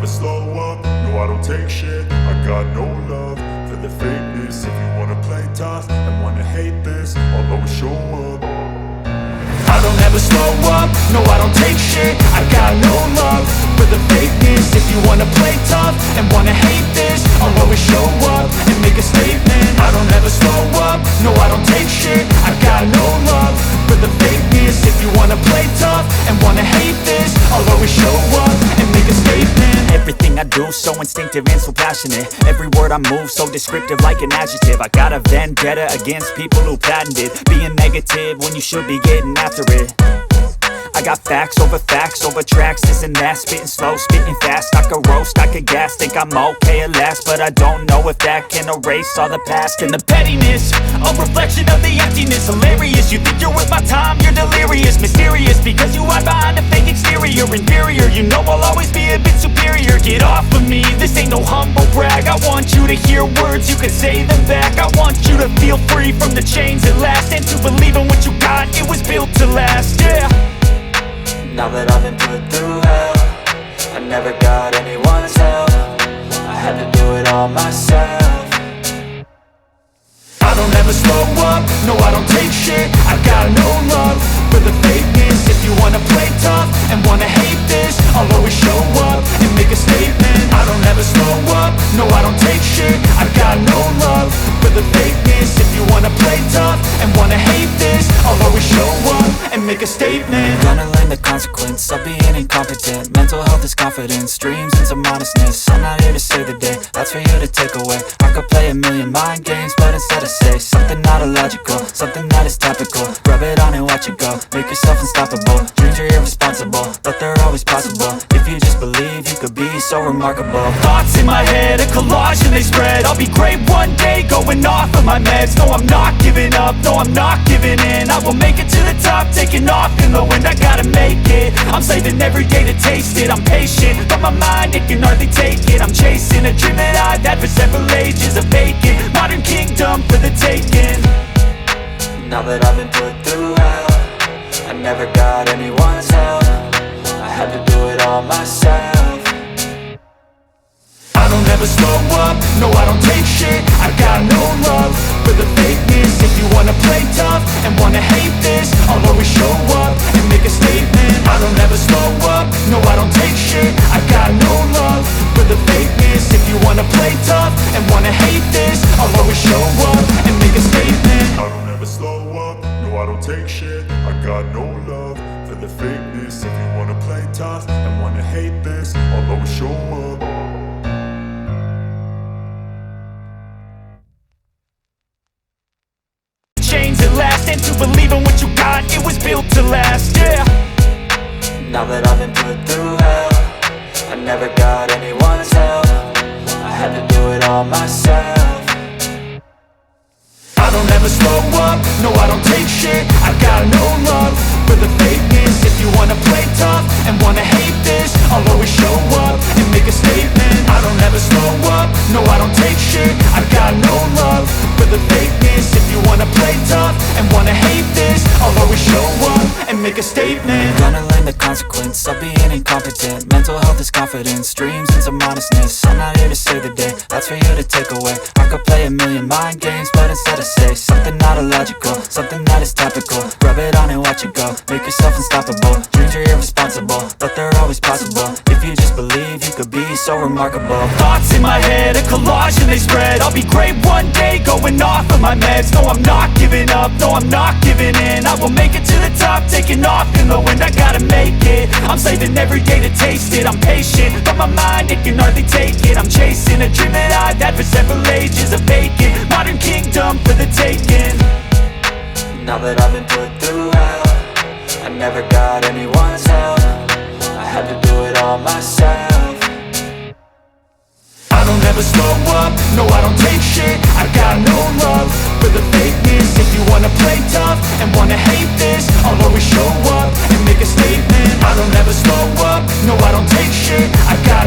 slow up, no I don't take shit. I got no love for the fakeness. If you wanna play tough and wanna hate this, I'll always show up. I don't ever slow up, no I don't take shit. I got no love for the fakeness. If you wanna play tough and wanna hate this, I'll always show up and make a statement. I don't ever slow up, no I don't take shit. I got no love for the fakeness. If you wanna play tough and wanna hate this, I'll always show up and make a statement. Everything I do so instinctive and so passionate. Every word I move so descriptive like an adjective. I got a vendetta against people who patented being negative when you should be getting after it. I got facts over tracks, this and that. Spitting slow, spitting fast. I could roast, I could gas. Think I'm okay at last, but I don't know if that can erase all the past. And the pettiness, a reflection of the emptiness. Hilarious, you think you're worth my time, you're delirious. Mysterious, because you hide behind a fake exterior. Inferior, you know I'll always be a bit superior. Get off of me, this ain't no humble brag. I want you to hear words, you can say them back. I want you to feel free from the chains at last, and to believe in what you got, it was built to last, yeah. Now that I've been put through hell, I never got anyone's help. I had to do it all myself. I don't ever slow up, no I don't take shit. I got no love for the fakeness. If you wanna play tough and wanna hate this, I'll always show up and make a statement. I don't ever slow up, no I don't take shit. I got no love for the fakeness. If you wanna play tough and wanna hate this, I'll always show up and make a statement. Gonna learn the consequence of being incompetent. Mental health is confidence, dreams and some honestness. I'm not here to save the day, that's for you to take away. I could play a million mind games, but instead I say something not illogical, something that is topical. Rub it on and watch it go, make yourself unstoppable. Dreams are irresponsible, but they're always possible. If you just believe, you could be so remarkable. Thoughts in my head, a collage and they spread. I'll be great one day, going off of my meds. No, I'm not giving up, no, I'm not giving in. I will make it to the top, taking off in the wind. I gotta make it, I'm saving every day to taste it. I'm patient, but my mind, it can hardly take it. I'm chasing a dream that I've had for several ages. A vacant, modern kingdom for the taking. Now that I've been put through hell, I never got anyone's help. I had to do it all myself. I don't ever slow up, no I don't take shit. I got no love for the fakeness. If you wanna play tough and wanna hate this, I'll always show up and make a statement. I don't ever slow up, no I don't take shit. I got no love for the fakeness. If you wanna play tough and wanna hate this, I'll always show up and make a statement. I don't ever slow up, no I don't take shit. I got no love for the fakeness. If you wanna play tough and wanna hate this, I'll always show up. Chains at last, and to believe in what you got, it was built to last, yeah. Now that I've been put through hell, I never got anyone's help. I had to do it all myself. I don't ever slow up, no I don't take shit. I got no love for the fakeness. If you wanna play tough and wanna hate this, I'll always show up and make a statement. I don't ever slow up, no I don't take shit. I got no love for the fakeness. If you wanna play tough and wanna hate this, I'll always show up and make a statement. Gonna learn the consequence of being incompetent. Mental health is confidence, dreams and some honestness. I'm not here to save the day, that's for you to take away. I could play a million mind games, but instead I say something not illogical, something that is topical. Rub it on and watch it go, make yourself unstoppable. Dreams are irresponsible, but they're always possible. If you just believe, you could be so remarkable. Thoughts in my head, a collage and they spread. I'll be great one day, going off of my meds. No, I'm not giving up, no, I'm not giving in. I will make it to the top, taking off in the wind. I gotta make it, I'm saving every day to taste it. I'm patient, but my mind, it can hardly take it. I'm chasing a dream that I've had for several ages. A vacant, modern kingdom for the taking. Now that I've been put through hell, I never got anyone's help. I had to do it all myself. I don't ever slow up, no I don't take shit. I got no love for the fakeness. If you wanna play tough and wanna hate this, I'll always show up and make a statement. I don't ever slow up, no I don't take shit. I got